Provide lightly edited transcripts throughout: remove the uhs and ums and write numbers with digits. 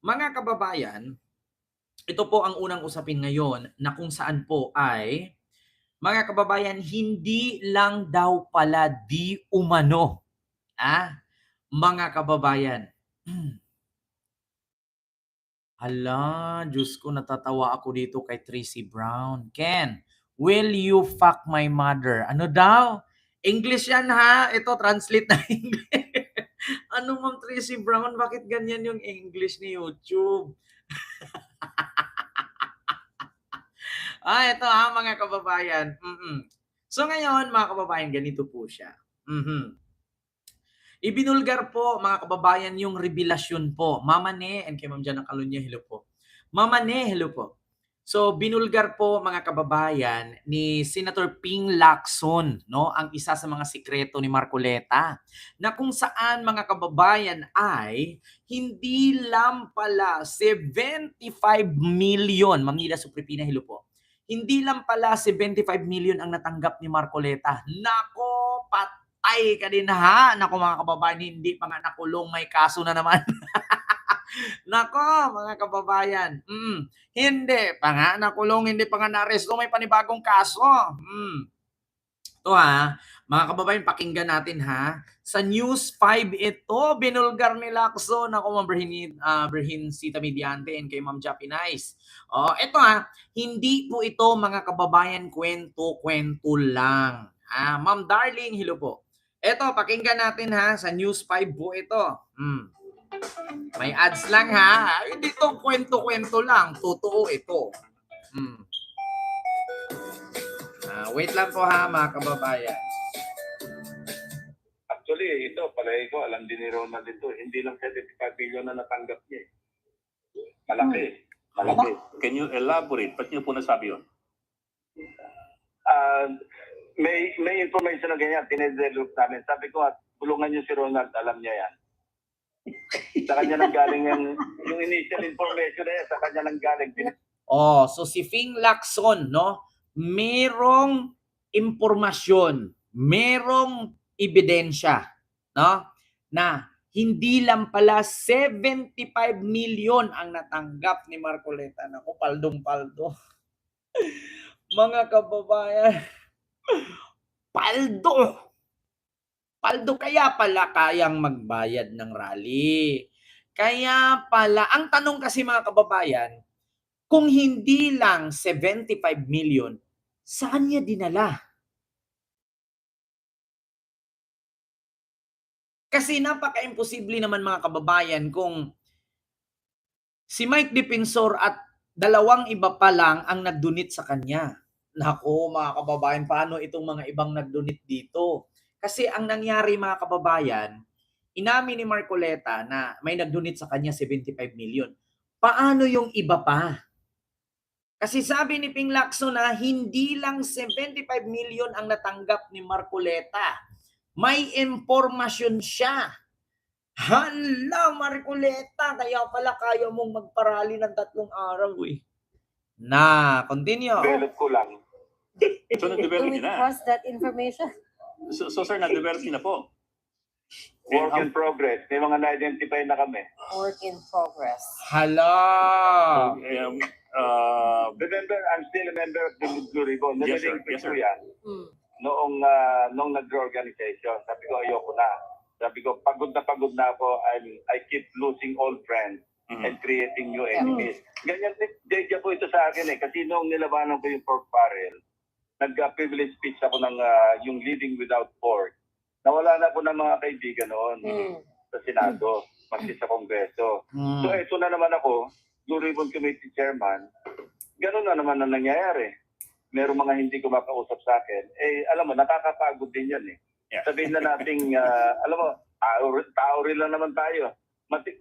Mga kababayan, ito po ang unang usapin ngayon na kung saan po ay, mga kababayan, hindi lang daw pala di umano, mga kababayan. Hala, Diyos ko, natatawa ako dito kay Tracy Brown. Ken, will you fuck my mother? Ano daw? English yan ha. Ito, translate na English. Ano, Ma'am Tracy Brown? Bakit ganyan yung English ni YouTube? Ito ha, mga kababayan. So ngayon, mga kababayan, ganito po siya. Ibinulgar po, mga kababayan, yung revelasyon po. Mama Ne, and kay Ma'am Jana Calunya, hello po. Mama Ne, hello po. So, binulgar po, mga kababayan, ni Senator Ping Lacson, no, ang isa sa mga sikreto ni Marcoleta, na kung saan, mga kababayan, ay hindi lang pala 75 million, Ma'am Nila Supripina, hello po. Hindi lang pala 75 million ang natanggap ni Marcoleta. Nako, patay ka din ha. Nako, mga kababayan, hindi pa nga nakulong, may kaso na naman. Nako, mga kababayan, hindi pa nga nakulong, hindi pa nga na-aresto, may panibagong kaso. Ito ha, mga kababayan, pakinggan natin ha. Sa News 5 ito, binulgar ni Lacson, ako Ma'am Berhin Sita Mediante and kay Ma'am Jappy Nice. Ito ha, hindi po ito, mga kababayan, kwento-kwento lang. Ma'am Darling, hello po. Ito, pakinggan natin ha, sa News 5 po ito. May ads lang ha. Hindi to kwento-kwento lang. Totoo ito. Wait lang po ha, mga kababayan. Actually, ito, palagi ko, alam din ni Ronald ito. Hindi lang 75 billion na natanggap niya. Malaki. Malaki. Can you elaborate? Ba't niyo po nasabi yun? May information na ganyan, tinedevelop namin. Sabi ko, tulungan niyo si Ronald, alam niya yan. Sa kanya nang galing yung initial information na yan, sa kanya nang galing. So si Ping Lacson, no, merong impormasyon, merong ebidensya, no, na hindi lang pala 75 million ang natanggap ni Marcoleta. Naku, paldong-paldo. Mga kababayan, paldo. Paldo, kaya pala kayang magbayad ng rally. Kaya pala, ang tanong kasi, mga kababayan, kung hindi lang 75 million, saan niya dinala? Kasi napaka-imposible naman, mga kababayan, kung si Mike Defensor at dalawang iba pa lang ang nag-donate sa kanya. Nako, mga kababayan, paano itong mga ibang nag-donate dito? Kasi ang nangyari, mga kababayan, inamin ni Marcoleta na may nag-donate sa kanya 75 million. Paano yung iba pa? Kasi sabi ni Ping Lacson na hindi lang 75 million ang natanggap ni Marcoleta. May impormasyon siya. Hala, Marcoleta, kaya pala kaya mong magparali ng 3 araw eh. Continue. Develop ko lang. So, nag-develop Do we na. trust that information? So sir, nag-develop na po. Work in progress. May mga na-identify na kami. Work in progress. Hala. Remember, I'm still a member of the Blue Ribbon. Yes, sir. Narinig Yes, ko sir. yan. Noong nag-organization. Sabi ko, ayoko na. Sabi ko, pagod na ako. I keep losing old friends and creating new enemies. Ganyan, deja po ito sa akin eh. Kasi noong nilabanan ko yung pork barrel, nag-privilege speech ako ng yung Living Without Pork. Nawala na po ng mga kaibigan noon sa Senado, magsi sa Kongreso. So ito na naman ako, Blue Ribbon Committee Chairman, gano'n na naman ang nangyayari. Merong mga hindi ko makausap sa akin. Alam mo, nakakapagod din yan eh. Yeah. Sabihin na nating, alam mo, tao rin lang naman tayo.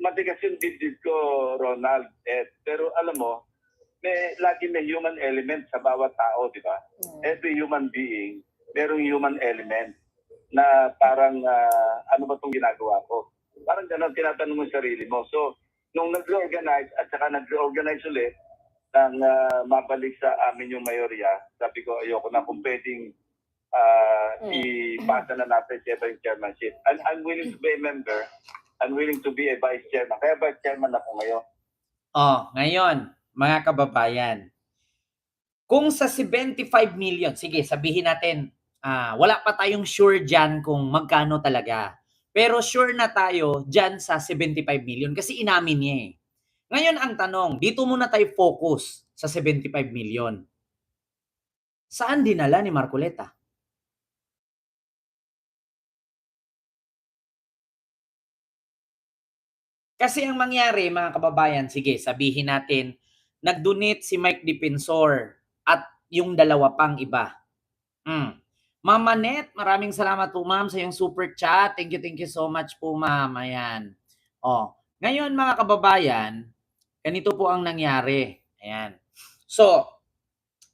Matigas yung dibdib ko, Ronald. Pero alam mo, lagi may human element sa bawat tao, di ba? Every human being, merong human element na parang, ano ba itong ginagawa ko? Parang gano'n, tinatanong mo sarili mo. So, nung nag-reorganize at saka nag-reorganize ulit, nang mabalik sa amin yung mayorya, sabi ko, ayoko na kung pwedeng ipasa na natin siya yung chairmanship. I'm willing to be a member. I'm willing to be a vice chairman. Kaya vice chairman ako ngayon. Ngayon, mga kababayan, kung sa 75 million, sige sabihin natin, wala pa tayong sure diyan kung magkano talaga. Pero sure na tayo diyan sa 75 million kasi inamin niya, eh. Ngayon ang tanong, dito muna tayo focus sa 75 million. Saan dinala ni Marcoleta? Kasi ang mangyari mga kababayan, sige sabihin natin, nag-donate si Mike Defensor at yung dalawa pang iba. Ma'am Manet, maraming salamat po ma'am sa yung super chat. Thank you so much po ma'am. Ayan. Ngayon mga kababayan, ganito po ang nangyari. Ayan. So,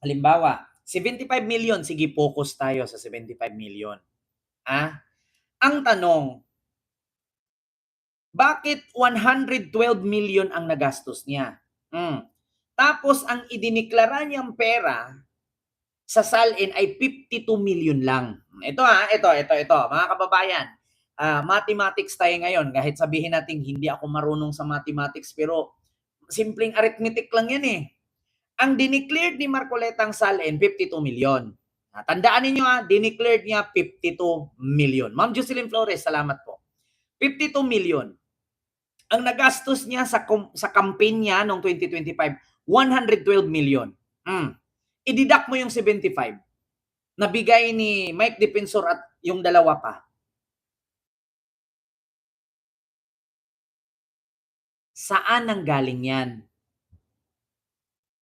halimbawa, 75 million, sige focus tayo sa 75 million. Ang tanong, bakit 112 million ang nagastos niya? Tapos ang idiniklara niyang pera sa salin ay 52 million lang. Ito mga kababayan. Mathematics tayo ngayon. Kahit sabihin natin hindi ako marunong sa mathematics pero simpleng arithmetic lang yan eh. Ang dineclared ni Marcoleta ang salin, 52 million. Tandaan ninyo dineclared niya 52 million. Ma'am Jocelyn Flores, salamat po. 52 million. Ang nagastos niya sa campaign niya noong 2025, 112 million. I-deduct mo yung 75 na bigay ni Mike Defensor at yung dalawa pa. Saan ang galing yan?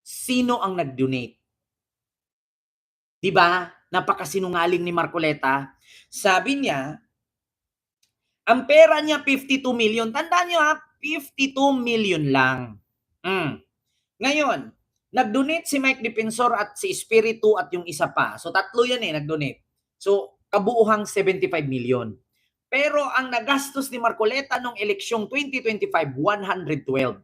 Sino ang nag-donate? Diba? Napakasinungaling ni Marcoleta. Sabi niya, ang pera niya 52 million. Tandaan niyo 52 million lang. Ngayon, nag-donate si Mike Defensor at si Espiritu at yung isa pa. So tatlo yan nag-donate. So kabuuhang 75 million. Pero ang nagastos ni Marcoleta nung eleksyong 2025, 112.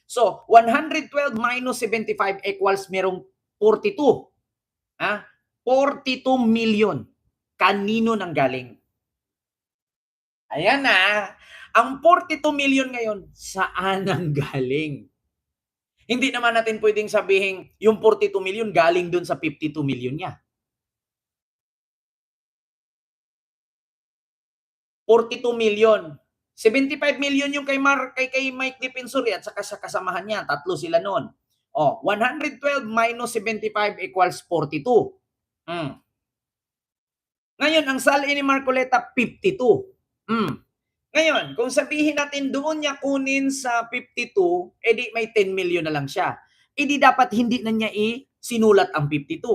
So 112 minus 75 equals merong 42. 42 million. Kanino nang galing? Ayan ang 42 million ngayon, saan ang galing? Hindi naman natin pwedeng sabihin yung 42 million galing dun sa 52 million niya. 42 million. 75 million yung kay Mike Defensor at saka sa kasamahan niya. Tatlo sila noon. 112 minus 75 equals 42. Ngayon, ang salin ni Marcoleta, 52. Ngayon, kung sabihin natin doon niya kunin sa 52, edi may 10 million na lang siya. Edi dapat hindi na niya sinulat ang 52.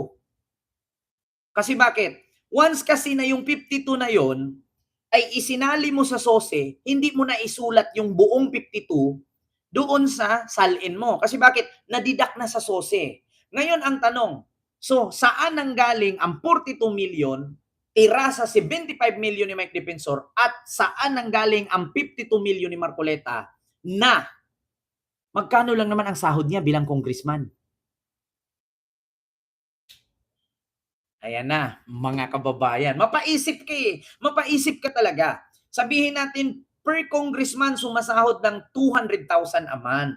Kasi bakit? Once kasi na yung 52 na yon ay isinali mo sa SOSE, hindi mo na isulat yung buong 52 doon sa salin mo. Kasi bakit? Nadidak na sa SOSE. Ngayon ang tanong, so saan nang galing ang 42 million tira sa 75 million ni Mike Defensor at saan nang galing ang 52 million ni Marcoleta na magkano lang naman ang sahod niya bilang congressman? Ayan na, mga kababayan. Mapaisip ka Mapaisip ka talaga. Sabihin natin, per congressman sumasahod ng 200,000 a month.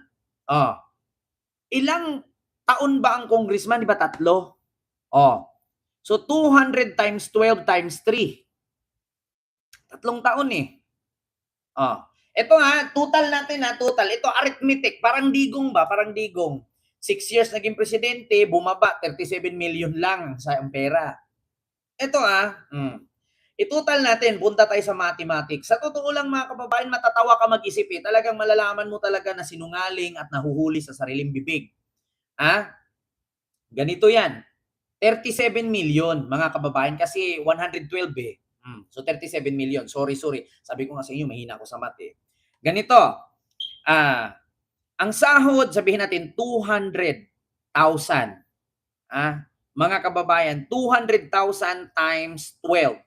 Ilang taon ba ang congressman? Di ba 3? So 200 times 12 times 3. 3 taon Ito total natin total. Ito arithmetic, parang digong ba? Parang digong. 6 years naging presidente, bumaba 37 million lang sa pera. Ito i-total natin, punta tayo sa mathematics. Sa totoo lang mga kababayan, matatawa ka mag-isip Talagang malalaman mo talaga na sinungaling at nahuhuli sa sariling bibig. Ganito yan. 37 million mga kababayan kasi 112 So 37 million. Sorry. Sabi ko nga sa inyo, mahina ako sa math Ganito. Ang sahod, sabihin natin 200,000. Mga kababayan, 200,000 times 12.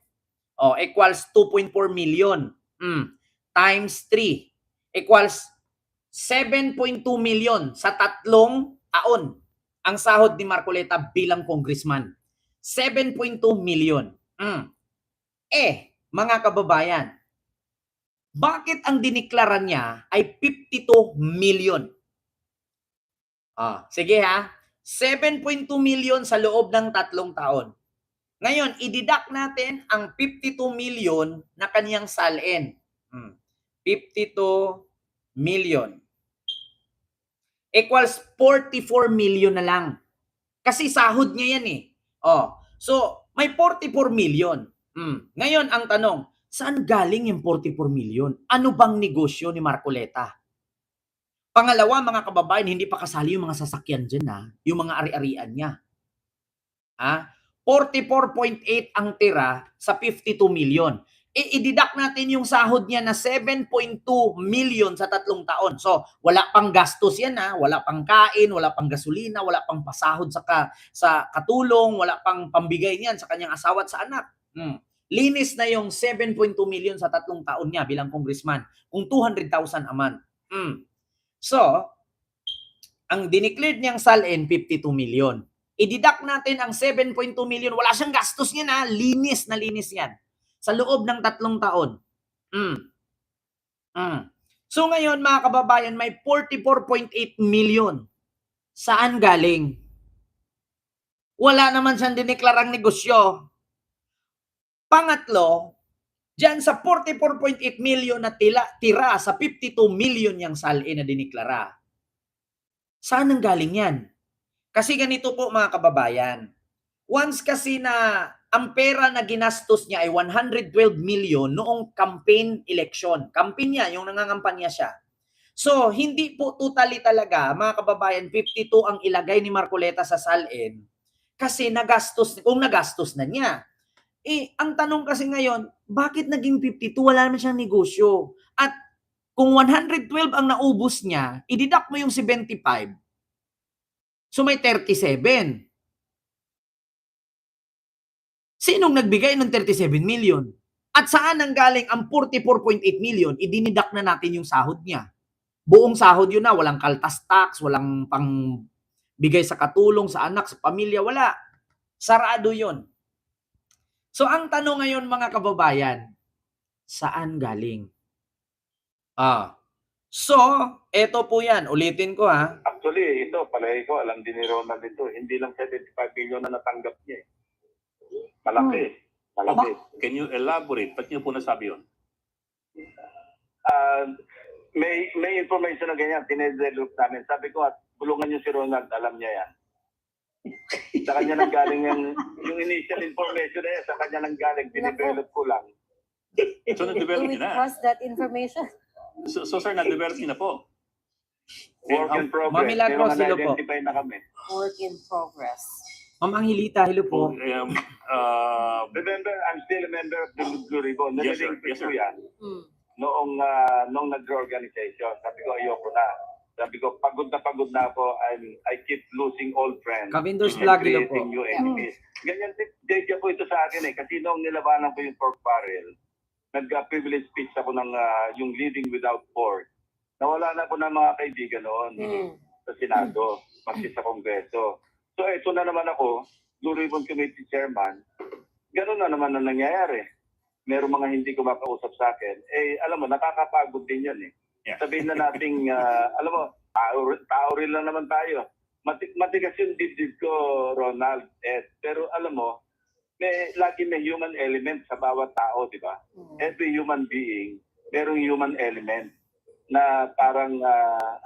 Equals 2.4 million. Times 3 equals 7.2 million sa 3 taon. Ang sahod ni Marcoleta bilang congressman. 7.2 million. Mga kababayan, bakit ang diniklara niya ay 52 million? Sige ha. 7.2 million sa loob ng 3 taon. Ngayon, i-deduct natin ang 52 million na kaniyang salin. 52 million. Equals 44 million na lang. Kasi sahod niya yan eh. So, may 44 million. Ngayon, ang tanong, saan galing yung 44 million? Ano bang negosyo ni Marcoleta? Pangalawa, mga kababayan, hindi pa kasali yung mga sasakyan dyan, yung mga ari-arian niya. 44.8 ang tira sa 52 million. I-deduct natin yung sahod niya na 7.2 million sa 3 taon. So, wala pang gastos yan, wala pang kain, wala pang gasolina, wala pang pasahod sa katulong, wala pang pambigay niyan sa kanyang asawa at sa anak. Linis na yung 7.2 million sa 3 taon niya bilang congressman, kung 200,000 a month. So, ang dineclared niyang salin, 52 million. I-deduct natin ang 7.2 million. Wala siyang gastos niya linis na linis yan. Sa loob ng 3 taon. So ngayon, mga kababayan, may 44.8 million. Saan galing? Wala naman siyang dineklarang negosyo. Pangatlo, dyan sa 44.8 million na tira sa 52 million yung salin na dineklara. Saan ang galing yan? Kasi ganito po mga kababayan, once kasi na ang pera na ginastos niya ay 112 million noong campaign election. Campaign niya, yung nangangampanya siya. So, hindi po totally talaga, mga kababayan, 52 ang ilagay ni Marcoleta sa salin kasi kung nagastos na niya. Ang tanong kasi ngayon, bakit naging 52? Wala naman siyang negosyo. At kung 112 ang naubos niya, i-deduct mo yung 75. So may 37. Sinong nagbigay ng 37 million? At saan ang galing ang 44.8 million? I-deduct na natin yung sahod niya. Buong sahod yun na, walang kaltas tax, walang pang bigay sa katulong, sa anak, sa pamilya, wala. Sarado yun. So ang tanong ngayon mga kababayan, saan galing? So, eto po yan. Ulitin ko Actually, ito, palagi ko, alam din ni Ronald ito, hindi lang 75 million na natanggap niya eh. Malaki. Malaki. Can you elaborate? Ba't niyo po nasabi yun? May information na ganyan, tinedevelop namin. Sabi ko, at bulungan niyo si Ronald, alam niya yan. Sa kanya nang galing yung initial information na yan, sa kanya nang galing, tinedevelop ko lang. So, na-develop Do we niyo na. trust that information? So sir, na-develop niyo na po. Work in progress. Ma'am Milagros, May mga hello po. na-identify na kami. Work in progress. Ma'am Angelita, hello po. Remember, I'm still a member of the Blue Ribbon. Yes, sir. Narinig Yes, sir. ko yan noong nag-organization. Sabi ko, ayoko na. Sabi ko, pagod na ako. I keep losing old friends. Kavinders and Vlog, hello po. creating new enemies. Ganyan din po ito sa akin eh. Kasi noong nilabanan ko yung pork barrel, nag-privilege speech ako ng yung Leading Without Pork. Nawala na ako ng mga kaibigan noon sa Senado, magsi sa Kongreso. So ito na naman ako, Blue Ribbon Committee Chairman. Ganun na naman ang nangyayari. Meron mga hindi ko makausap sa akin. Alam mo, nakakapagod din yan eh. Yeah. Sabihin na nating, alam mo, tao rin lang naman tayo. Matigas yung dibdib ko, Ronald. Pero alam mo, lagi may human element sa bawat tao, di ba? Every human being, merong human element na parang,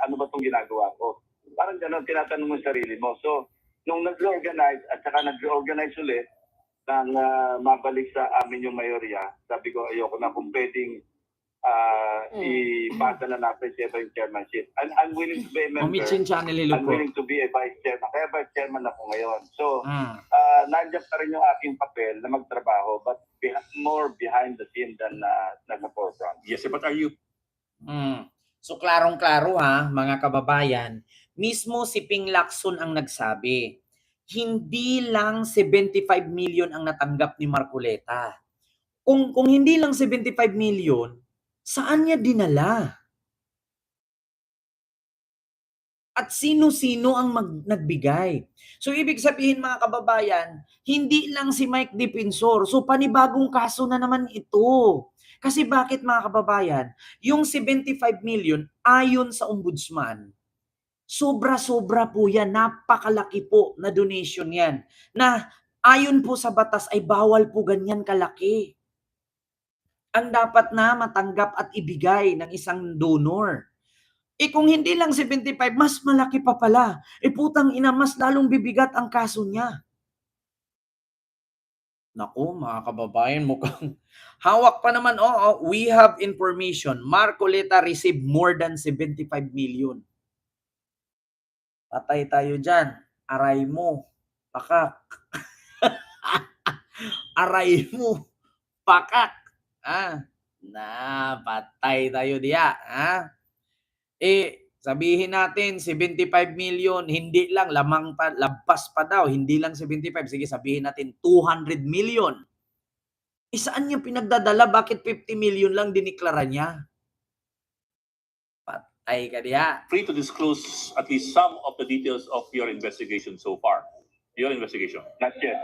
ano ba itong ginagawa ko? Parang gano'n, tinatanong mo yung sarili mo. So, nung nag-reorganize, at saka nag-reorganize ulit, nang mabalik sa amin yung mayorya, sabi ko, ayoko na kung pwedeng ipasa na natin siya yung chairmanship. I'm willing to be a member. Omichin Channel, hello I'm po. willing to be a vice chairman. Kaya vice chairman ako ngayon. So, nandiyan pa rin yung aking papel na magtrabaho, but more behind the scene than nasa forefront. Yes, sir. But are you... So, klarong-klaro mga kababayan, mismo si Ping Lacson ang nagsabi, hindi lang 75 million ang natanggap ni Marcoleta. Kung hindi lang 75 million, saan niya dinala? At sino-sino ang nagbigay? So, ibig sabihin mga kababayan, hindi lang si Mike Defensor. So, panibagong kaso na naman ito. Kasi bakit mga kababayan? Yung 75 million, ayon sa ombudsman, Sobra-sobra po yan. Napakalaki po na donation yan. Na ayon po sa batas ay bawal po ganyan kalaki. Ang dapat na matanggap at ibigay ng isang donor. Kung hindi lang 75, mas malaki pa pala. Putang ina, mas lalong bibigat ang kaso niya. Naku, mga kababayan, mukhang hawak pa naman. Oo, we have information. Marcoleta received more than 75 million. Patay tayo dyan. Aray mo. Pakak. Aray mo. Pakak. Patay tayo diya. Sabihin natin 75 million, hindi lang, lamang pa, labas pa daw, hindi lang 75, sige sabihin natin 200 million. Saan niya pinagdadala? Bakit 50 million lang diniklara niya? Patay ka diya. Free to disclose at least some of the details of your investigation so far. Your investigation. Not yet.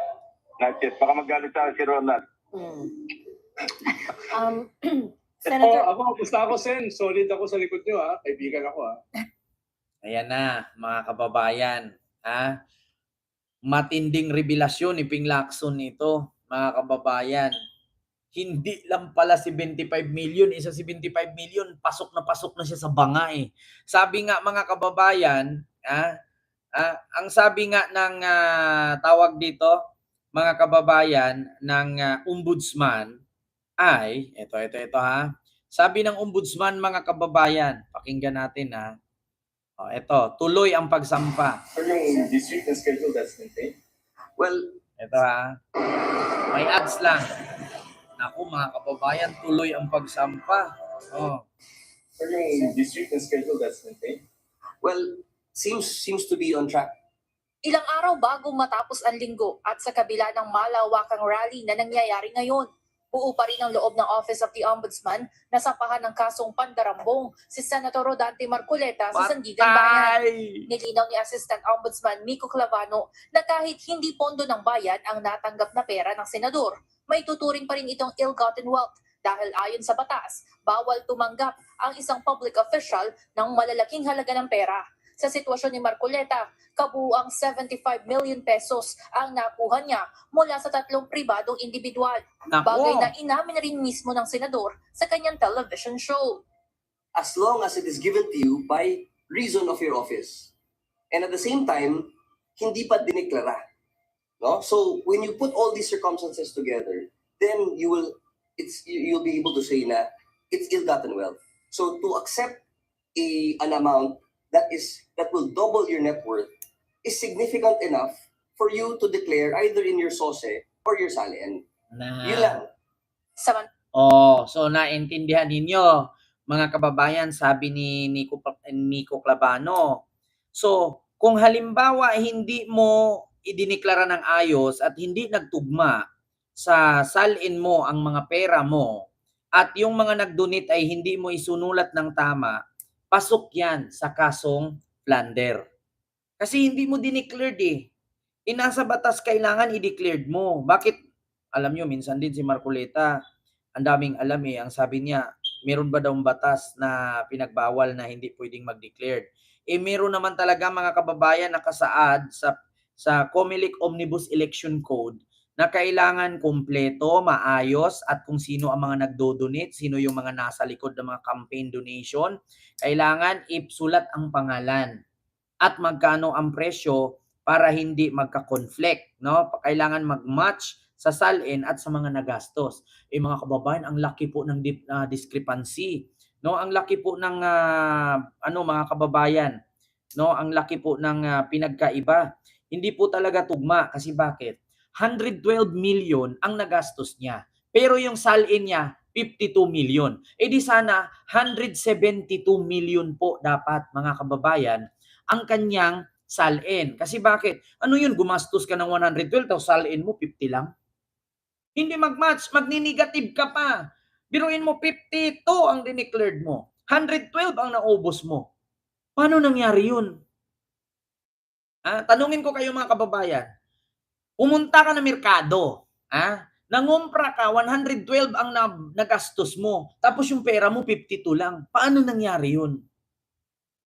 Not yet. Baka magalit tayo si Ronald. Senator, Ako, gusto ako, Sen. Solid ako sa likod nyo, ha? Kaibigan ako, ha? Ayan na, mga kababayan. Matinding revelasyon ni Ping Lacson ito, mga kababayan. Hindi lang pala 75 million, isa 75 million, pasok na siya sa banga eh. Sabi nga mga kababayan, ang sabi nga ng tawag dito, mga kababayan, ng ombudsman ay, ito ha. Sabi ng ombudsman mga kababayan, pakinggan natin ha. Ito, tuloy ang pagsampa. So yung district na schedule, that's maintained? Well, ito ha. May ads lang. Naku mga kababayan, tuloy ang pagsampa. So yung district na schedule, that's maintained? Well, seems to be on track. Ilang araw bago matapos ang linggo at sa kabila ng malawakang rally na nangyayari ngayon, buo pa rin ang loob ng Office of the Ombudsman na sampahan ng kasong pandarambong si Senator Rodante Marcoleta sa Sandigan Bayan. Nilinaw ni Assistant Ombudsman Miko Clavano na kahit hindi pondo ng bayan ang natanggap na pera ng senador, may tuturing pa rin itong ill-gotten wealth dahil ayon sa batas, bawal tumanggap ang isang public official ng malalaking halaga ng pera. Sa sitwasyon ni Marcoleta, kabuuang 75 million pesos ang nakuha niya mula sa 3 pribadong individual. Bagay na inamin rin mismo ng senador sa kanyang television show. As long as it is given to you by reason of your office. And at the same time, hindi pa diniklara. No? So when you put all these circumstances together, then you'll be able to say na it's ill-gotten wealth. So to accept an amount that will double your net worth is significant enough for you to declare either in your SOSE or your SALN. Yun lang. So naintindihan ninyo, mga kababayan, sabi ni Miko Clavano. So, kung halimbawa hindi mo idineklara ng ayos at hindi nagtugma sa SALN mo ang mga pera mo at yung mga nag-donate ay hindi mo isunulat ng tama, pasok yan sa kasong plunder. Kasi hindi mo dineclared eh. Nasa batas kailangan i-declared mo. Bakit? Alam nyo, minsan din si Marcoleta, ang daming alam eh. Ang sabi niya, meron ba daw batas na pinagbawal na hindi pwedeng mag-declared? Meron naman talaga mga kababayan nakasaad sa COMELEC Omnibus Election Code na kailangan kumpleto, maayos, at kung sino ang mga nagdo-donate, sino yung mga nasa likod ng mga campaign donation, kailangan isulat ang pangalan at magkano ang presyo para hindi magka-conflict, no? Kailangan mag-match sa SALN at sa mga nagastos. Mga kababayan, ang laki po ng discrepancy, no? Ang laki po ng mga kababayan, no? Ang laki po ng pinagkaiba. Hindi po talaga tugma kasi bakit? 112 million ang nagastos niya. Pero yung SALN niya, 52 million. Di sana 172 million po dapat mga kababayan ang kanyang SALN. Kasi bakit? Ano yun? Gumastos ka ng 112 tapos SALN mo 50 lang? Hindi mag-match. Magni-negative ka pa. Biruin mo 52 ang dineclared mo. 112 ang naubos mo. Paano nangyari yun? Tanungin ko kayo mga kababayan. Pumunta ka na merkado, nangumpra ka, 112 ang nagastos mo, tapos yung pera mo 52 lang. Paano nangyari yun?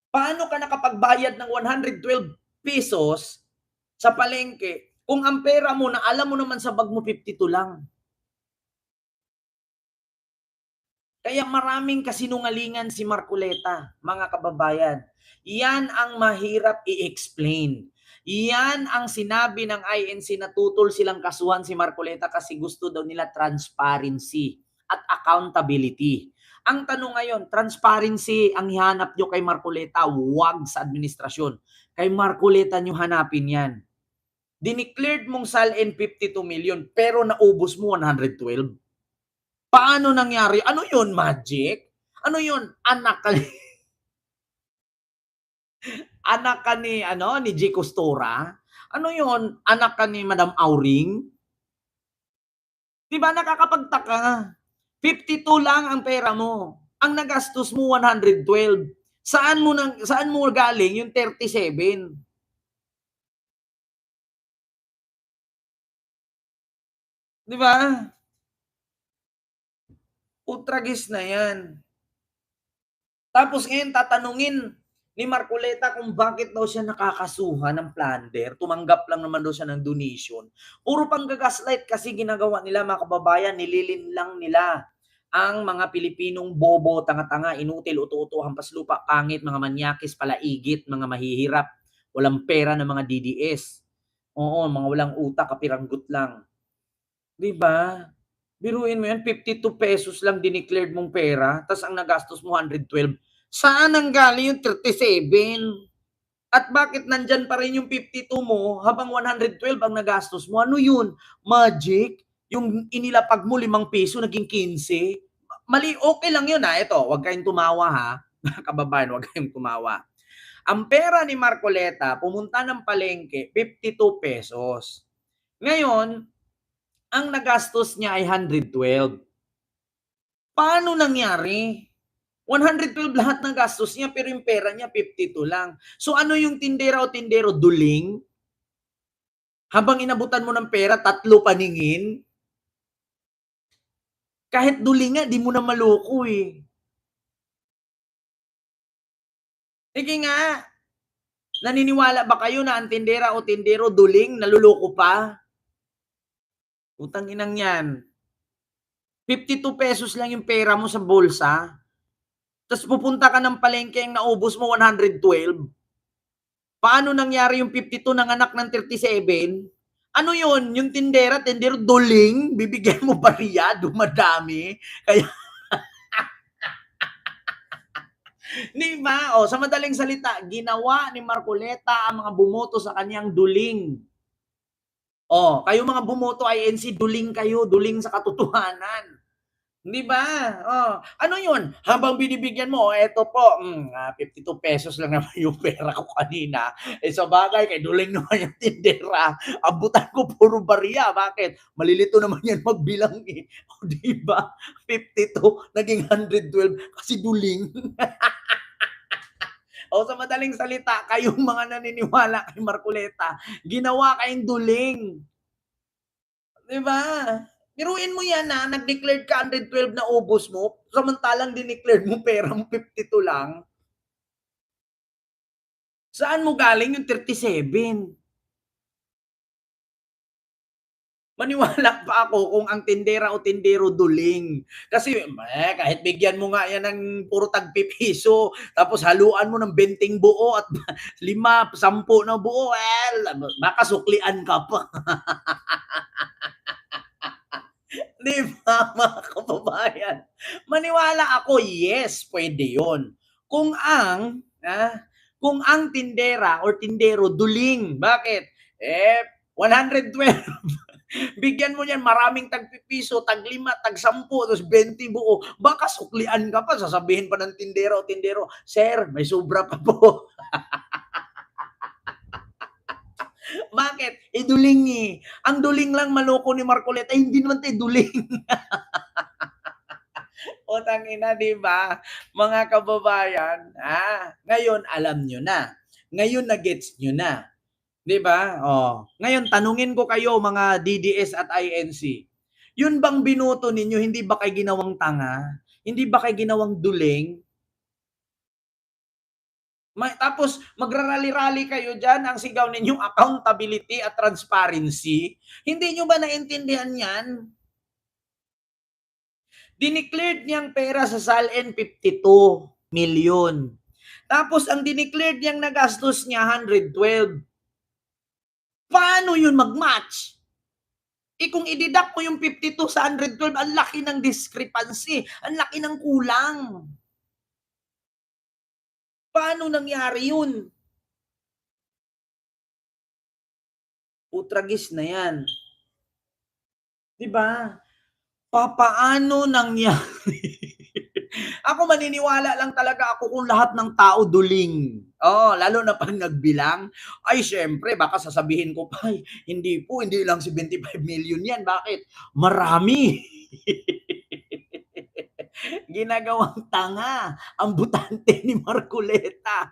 Paano ka nakapagbayad ng 112 pesos sa palengke kung ang pera mo na alam mo naman sa bag mo 52 lang? Kaya maraming kasinungalingan si Marcoleta, mga kababayan. Yan ang mahirap i-explain. Yan ang sinabi ng INC na tutol silang kasuhan si Marcoleta kasi gusto daw nila transparency at accountability. Ang tanong ngayon, transparency ang hihanap nyo kay Marcoleta, wag sa administrasyon. Kay Marcoleta nyo hanapin yan. Dineclared mong SALN 52 million pero naubos mo 112. Paano nangyari? Ano yun, magic? Ano yun? Anak ka anak ka ni ni G. Costura? Ano yun? Anak ka ni Madam Auring? 'Di ba nakakapagtaka? 52 lang ang pera mo. Ang nagastos mo 112. Saan mo galing yung 37? 'Di ba? Utragis na 'yan. Tapos ngayon tatanungin ni Marcoleta kung bakit daw siya nakakasuhan ng plunder. Tumanggap lang naman daw siya ng donation. Puro panggagaslight kasi ginagawa nila, mga kababayan. Nililin lang nila ang mga Pilipinong bobo, tanga-tanga, inutil, utu-utu, hampas lupa, pangit, mga manyakis, palaigit, mga mahihirap, walang pera ng mga DDS. Oo, mga walang utak, kapiranggut lang. 'Di ba? Biruin mo yan, 52 pesos lang dineclared mong pera, tas ang nagastos mo 112. Saan ang galing yung 37? At bakit nandyan pa rin yung 52 mo habang 112 ang nagastos mo? Ano yun? Magic? Yung inilapag mo 5 peso, naging 15? Mali, okay lang yun ha. Ito, huwag kayong tumawa ha. Kababayan, huwag kayong tumawa. Ang pera ni Marcoleta, pumunta ng palengke, 52 pesos. Ngayon, ang nagastos niya ay 112. Paano nangyari? 112 lahat ng gastos niya pero yung pera niya 52 lang. So ano yung tindera o tindero? Duling? Habang inabutan mo ng pera, 3 paningin? Kahit duling nga, di mo na maloko eh. Sige nga, naniniwala ba kayo na ang tindera o tindero duling, naluloko pa? Utang inang yan. 52 pesos lang yung pera mo sa bulsa. Tapos pupunta ka ng palengke ang naubos mo 112. Paano nangyari yung 52 ng anak ng 37? Ano yun? Yung tindero, duling? Bibigyan mo bariya? Dumadami? Kaya, di ba? O, sa madaling salita, ginawa ni Marcoleta ang mga bumoto sa kanyang duling. O, kayo mga bumoto INC, duling kayo, duling sa katotohanan. Di ba? Oh, ano yun? Habang binibigyan mo, eto po, 52 pesos lang naman yung pera ko kanina. Eh sa bagay, kay duling naman yung tindera. Abutan ko puro bariya. Bakit? Malilito naman yan magbilang eh. O di ba? 52, naging 112 kasi duling. O sa madaling salita, kayong mga naniniwala kay Marcoleta, ginawa kayong duling. Di ba? Biruin mo yan na nag-declared ka 112 na ubos mo, samantalang dineclared mo pera mo 52 lang. Saan mo galing yung 37? Maniwala pa ako kung ang tindera o tindero duling. Kasi kahit bigyan mo nga yan ng puro tagpipiso, tapos haluan mo ng 20 buo at 5, 10 na buo, baka suklian ka pa. Di ba, mga kababayan? Maniwala ako, yes, pwede yon. Kung ang tindera or tindero duling. Bakit? 112. Bigyan mo niyan maraming tagpipiso, tag-5, tag-10, tapos 20 buo. Baka suklian ka pa, sasabihin pa ng tindero, sir, may sobra pa po. Bakit? Duling eh. Ang duling lang maloko ni Marcoleta, hindi naman tayo duling. Utang ina, di ba? Mga kababayan, ngayon alam nyo na. Ngayon na-gets nyo na. Di ba? Ngayon, tanungin ko kayo mga DDS at INC. Yun bang binoto ninyo, hindi ba kayo ginawang tanga? Hindi ba kayo ginawang duling? Tapos magrarally-rally kayo dyan, ang sigaw ninyong accountability at transparency. Hindi nyo ba naintindihan yan? Dineclared niyang pera sa SALN 52 million. Tapos ang dineclared niyang nagastos niya 112. Paano yun mag-match? Kung i-deduct mo yung 52 sa 112, ang laki ng discrepancy, ang laki ng kulang. Paano nangyari yun? Utragis na yan. Diba? Paano nangyari? Ako maniniwala lang talaga ako kung lahat ng tao duling. Lalo na pag nagbilang. Ay, syempre, baka sasabihin ko pa, hindi lang 75 million yan. Bakit? Marami. Ginagawang tanga ang butante ni Marcoleta.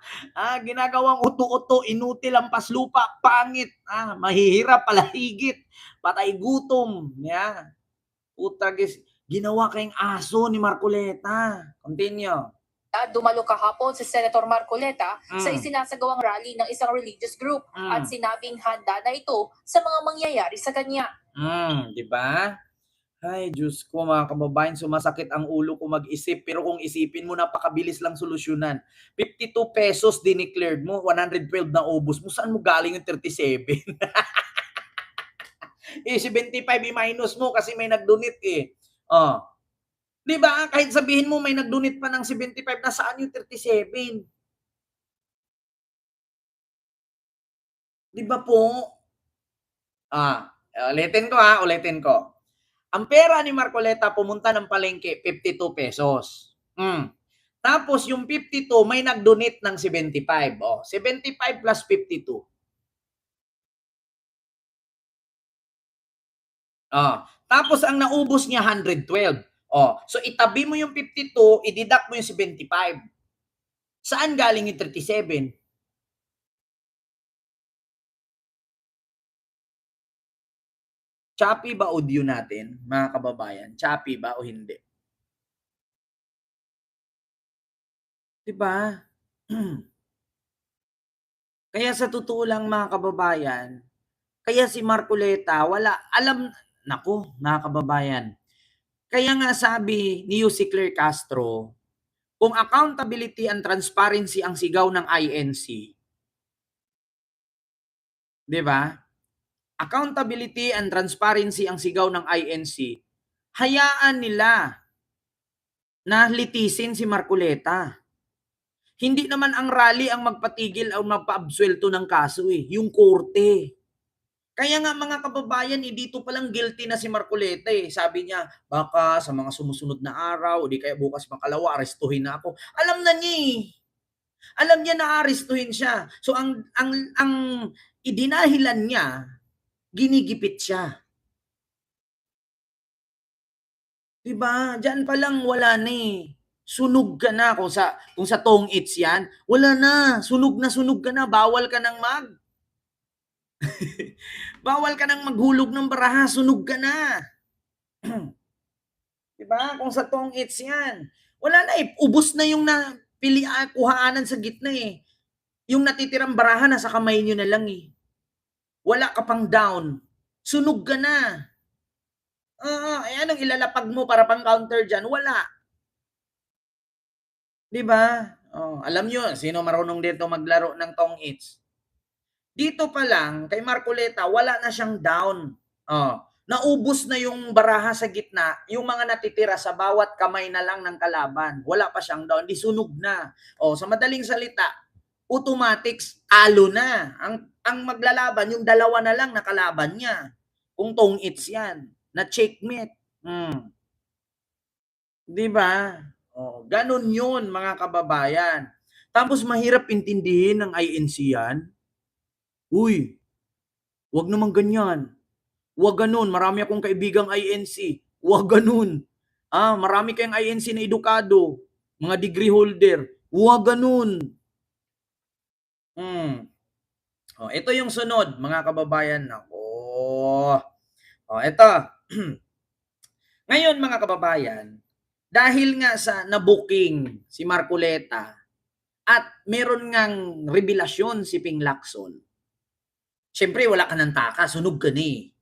Ginagawang uto-uto, inutil ang paslupa, pangit. Mahihirap, palahigit, patay gutom. Yeah. Utagis. Ginawa kayong aso ni Marcoleta. Continue. Dumalo kahapon si Senator Marcoleta sa isinasagawang rally ng isang religious group at sinabing handa na ito sa mga mangyayari sa kanya. Di ba? Ay, Diyos ko mga kababayan, sumasakit ang ulo ko mag-isip. Pero kung isipin mo, napakabilis lang solusyonan. 52 pesos dineclared mo, 112 na ubos mo. Saan mo galing yung 37? 75 i-minus mo kasi may nag-donate eh. Di ba? Kahit sabihin mo may nag-donate pa ng 75, nasaan yung 37? Di ba po? Ulitin ko. Ang pera ni Marcoleta pumunta ng palengke, 52 pesos. Tapos yung 52, may nag-donate ng 75. 75 plus 52. Tapos ang naubos niya 112. So itabi mo yung 52, i-deduct mo yung 75. Saan galing yung 37? Choppy ba audio natin, mga kababayan? Choppy ba o hindi? Diba? Kaya sa totoo lang, mga kababayan, kaya si Marcoleta, naku, mga kababayan, kaya nga sabi ni si Claire Castro, kung accountability and transparency ang sigaw ng INC, di ba? Accountability and transparency ang sigaw ng INC, hayaan nila na litisin si Marcoleta. Hindi naman ang rally ang magpatigil o magpa-absuelto ng kaso yung korte. Kaya nga mga kababayan, dito palang guilty na si Marcoleta Sabi niya, baka sa mga sumusunod na araw, o di kaya bukas makalawa, arestuhin na ako. Alam na niya Alam niya na arestuhin siya. So ang idinahilan niya, ginigipit siya. Diba? Diyan pa lang wala na Sunog ka na kung sa tong its yan. Wala na. Sunog ka na. Bawal ka nang bawal ka nang maghulog ng baraha. Sunog ka na. Diba? Kung sa tong its yan. Wala na Ubus na yung kuhaanan sa gitna Yung natitirang baraha nasa kamay nyo na lang Wala ka pang down. Sunog ka na. Anong ilalapag mo para pang counter dyan? Wala. Diba? Alam nyo, sino marunong dito maglaro ng tong its? Dito pa lang, kay Marcoleta, wala na siyang down. Naubos na yung baraha sa gitna, yung mga natitira sa bawat kamay na lang ng kalaban. Wala pa siyang down, di sunog na. Sa madaling salita, automatics, talo na. Ang maglalaban, yung dalawa na lang na kalaban niya. Kung tong its yan, na checkmate. Diba? Ganun yun, mga kababayan. Tapos mahirap intindihin ng INC yan. Uy, wag naman ganyan. Wag ganun. Marami akong kaibigang INC. Wag ganun. Marami kayong INC na edukado. Mga degree holder. Wag ganun. Ito yung sunod, mga kababayan. Ito. Ngayon, mga kababayan, dahil nga sa nabuking si Marcoleta, at meron ngang revelasyon si Ping Lacson, syempre wala ka ng taka, sunog ka na eh.